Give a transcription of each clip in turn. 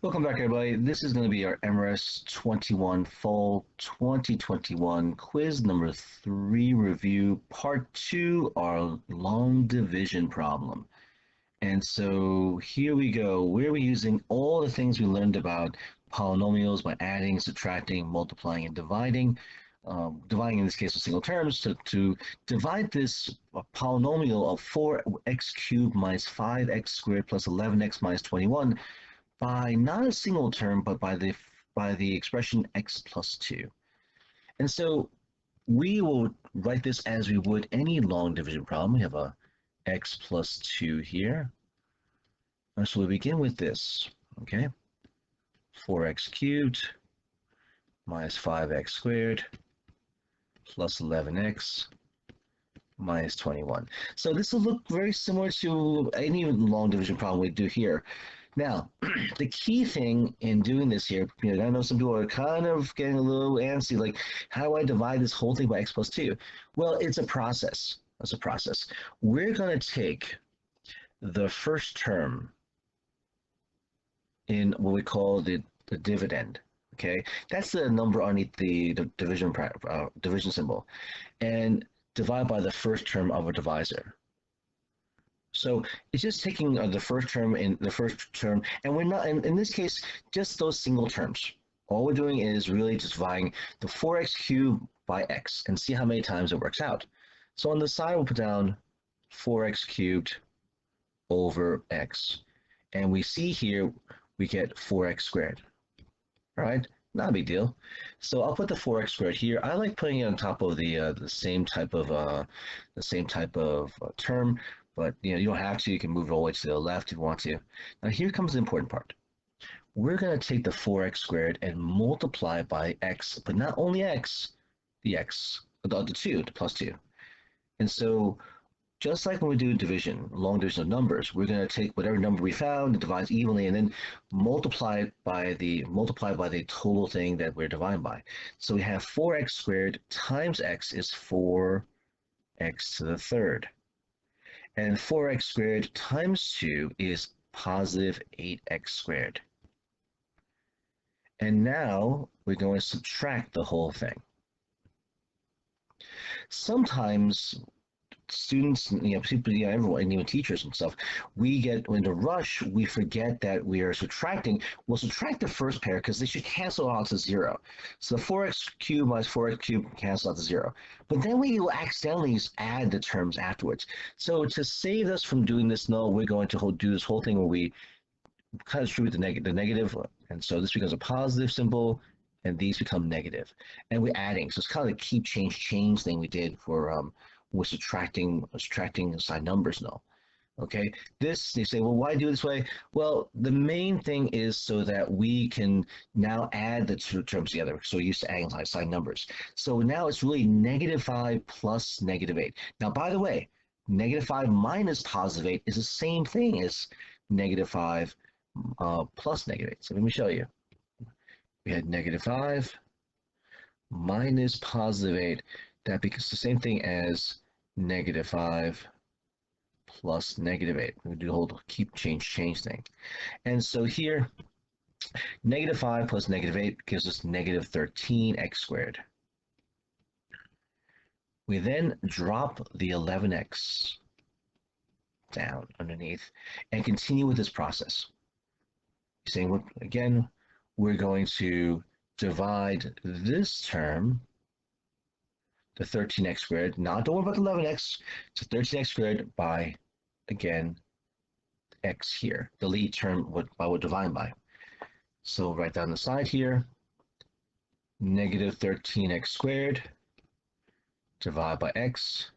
Welcome back, everybody. This is going to be our MRS21 Fall 2021 quiz number 3 review, part 2, our long division problem. And so here we go. We're using all the things we learned about polynomials by adding, subtracting, multiplying, and dividing. Dividing in this case with single terms to divide this polynomial of 4x cubed minus 5x squared plus 11x minus 21 by not a single term, but by the expression x plus 2. And so we will write this as we would any long division problem. We have a x plus 2 here. And so we begin with this, okay? 4x cubed minus 5x squared plus 11x minus 21. So this will look very similar to any long division problem we do here. Now, the key thing in doing this here, I know some people are kind of getting a little antsy, like, how do I divide this whole thing by x plus 2? Well, it's a process. It's a process. We're going to take the first term in what we call the dividend. Okay, that's the number underneath the division symbol, and divide by the first term of a divisor. So it's just taking the first term, and we're not, in this case, just those single terms. All we're doing is really just dividing the 4x cubed by x and see how many times it works out. So on the side, we'll put down 4x cubed over x, and we see here we get 4x squared. All right, not a big deal. So I'll put the 4x squared here. I like putting it on top of the same type of term, but you don't have to. You can move it all the way to the left if you want to. Now here comes the important part. We're going to take the 4x squared and multiply by x, but not only x, the 2, the plus 2. And so just like when we do division, long division of numbers, we're going to take whatever number we found, divide evenly, and then multiply by the total thing that we're dividing by. So we have 4x squared times x is 4x to the third. And 4x squared times 2 is positive 8x squared. And now we're going to subtract the whole thing. Sometimes students, people, everyone, even teachers and stuff, we get in a rush, we forget that we are subtracting. We'll subtract the first pair because they should cancel out to 0. So the 4x cubed minus 4x cubed cancel out to 0. But then we will accidentally add the terms afterwards. So to save us from doing this, we're going to do this whole thing where we kind of distribute the negative, and so this becomes a positive symbol, and these become negative. And we're adding, so it's kind of the keep, change thing we did for with subtracting side numbers now. Okay, this, you say, well, why do it this way? Well, the main thing is so that we can now add the two terms together. So we're used to adding side numbers. So now it's really -5 plus -8. Now, by the way, -5 minus +8 is the same thing as -5 plus -8. So let me show you. We had -5 minus +8. That becomes the same thing as -5 plus -8. We do the whole keep, change thing. And so here, -5 plus -8 gives us -13x squared. We then drop the 11x down underneath and continue with this process. Saying, again, we're going to divide this term, the 13x squared, don't worry about the 11x, so 13x squared by, again, x here, the lead term by what divide by. So right down the side here, -13x squared, divide by x,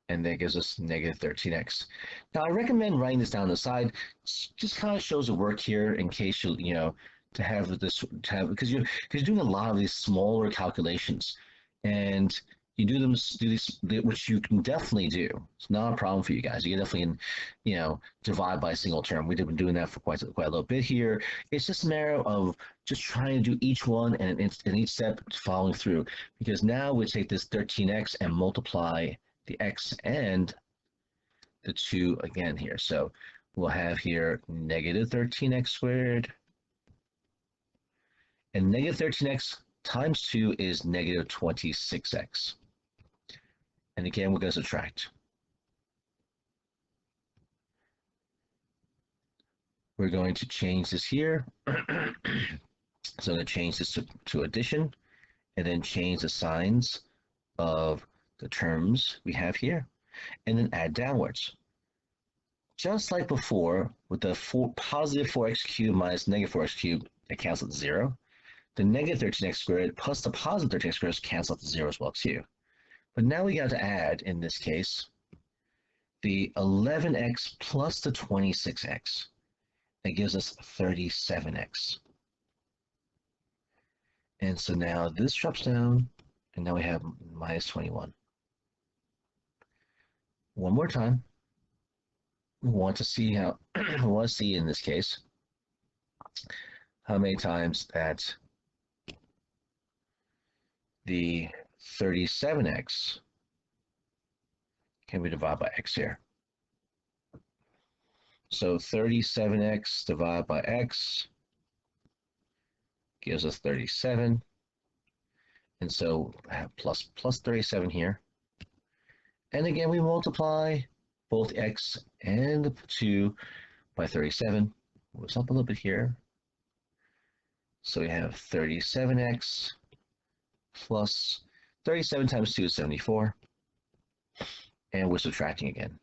and that gives us -13x. Now I recommend writing this down the side, just kind of shows the work here in case because you're doing a lot of these smaller calculations, and you do these, which you can definitely do. It's not a problem for you guys. You can definitely, divide by a single term. We've been doing that for quite a little bit here. It's just a matter of just trying to do each one and in each step following through. Because now we take this 13x and multiply the x and the 2 again here. So we'll have here -13x squared And negative 13x times 2 is negative 26x. And again, we're going to subtract. We're going to change this here. So I'm going to change this to addition, and then change the signs of the terms we have here, and then add downwards. Just like before, with the positive 4x cubed minus negative 4x cubed, it cancels to 0. The negative 13x squared plus the positive 13x squared cancel out to 0 as well too. But now we got to add, in this case, the 11x plus the 26x. That gives us 37x. And so now this drops down, and now we have minus 21. One more time. We want to see how, we want to see in this case, how many times that the 37x can we divide by x here. So 37x divided by x gives us 37. And so I have plus 37 here. And again, we multiply both x and the 2 by 37. Move this up a little bit here. So we have 37x plus 37 times 2 is 74. And we're subtracting again.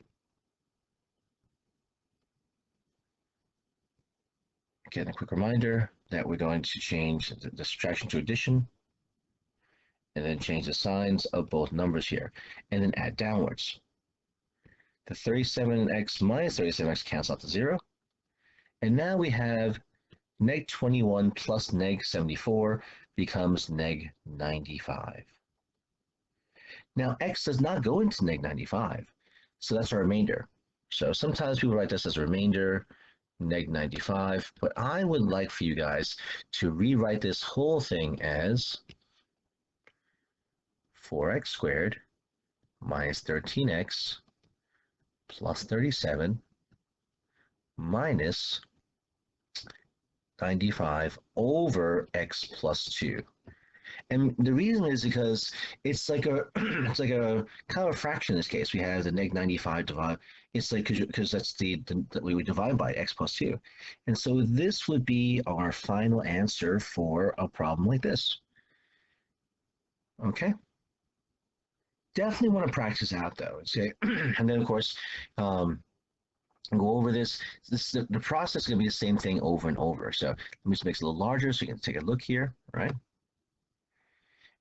Again, a quick reminder that we're going to change the subtraction to addition, and then change the signs of both numbers here, and then add downwards. The 37x minus 37x cancel out to 0. And now we have neg 21 plus neg 74 becomes neg 95. Now x does not go into neg 95, so that's our remainder. So sometimes people write this as a remainder, neg 95, but I would like for you guys to rewrite this whole thing as 4x squared minus 13x plus 37 minus 95 over x plus 2. And the reason is because it's like a it's like a kind of a fraction in this case. We have the neg 95 divide. It's like because that's the we would divide by x plus 2. And so this would be our final answer for a problem like this. Okay. Definitely want to practice out though. Okay. And then of course go over this. The process is going to be the same thing over and over. So let me just make it a little larger so you can take a look here, right?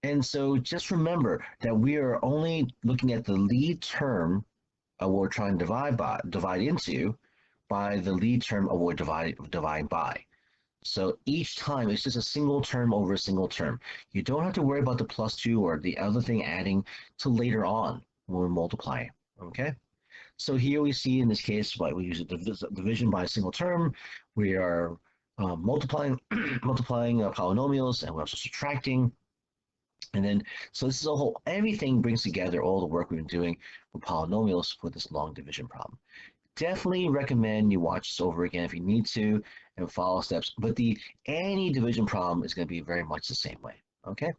And so just remember that we are only looking at the lead term of what we're trying to divide into by the lead term of what we're dividing by. So each time it's just a single term over a single term. You don't have to worry about the plus 2 or the other thing adding till later on when we're multiplying, okay? So here we see in this case, we use a division by a single term. We are multiplying polynomials, and we're also subtracting. And then, so this is a whole, everything brings together all the work we've been doing with polynomials for this long division problem. Definitely recommend you watch this over again if you need to and follow steps, but any division problem is going to be very much the same way, okay?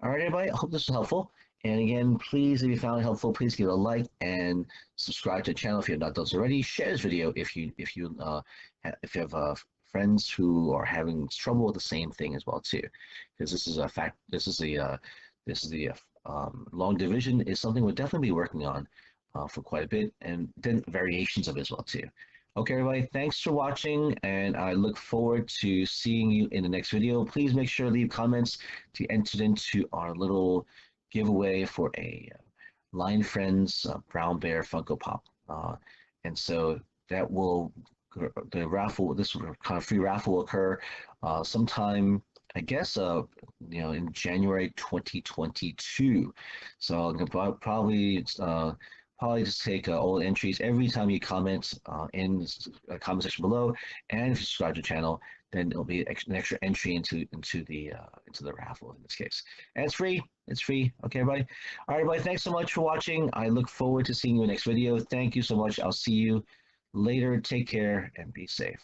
All right, everybody, I hope this was helpful. And again, please, if you found it helpful, please give it a like and subscribe to the channel if you have not done so already. Share this video if you have friends who are having trouble with the same thing as well too, because this is a fact. This is the long division is something we'll definitely be working on for quite a bit, and then variations of it as well too. Okay, everybody, thanks for watching, and I look forward to seeing you in the next video. Please make sure to leave comments to enter into our little giveaway for a Line Friends Brown Bear Funko Pop, and so that will. The raffle, this kind of free raffle will occur sometime, I guess, in January 2022. So I'm gonna probably just take all entries every time you comment in the comment section below, and if you subscribe to the channel, then it'll be an extra entry into the raffle in this case. And it's free. It's free. Okay, everybody. All right, everybody. Thanks so much for watching. I look forward to seeing you in the next video. Thank you so much. I'll see you later. Take care and be safe.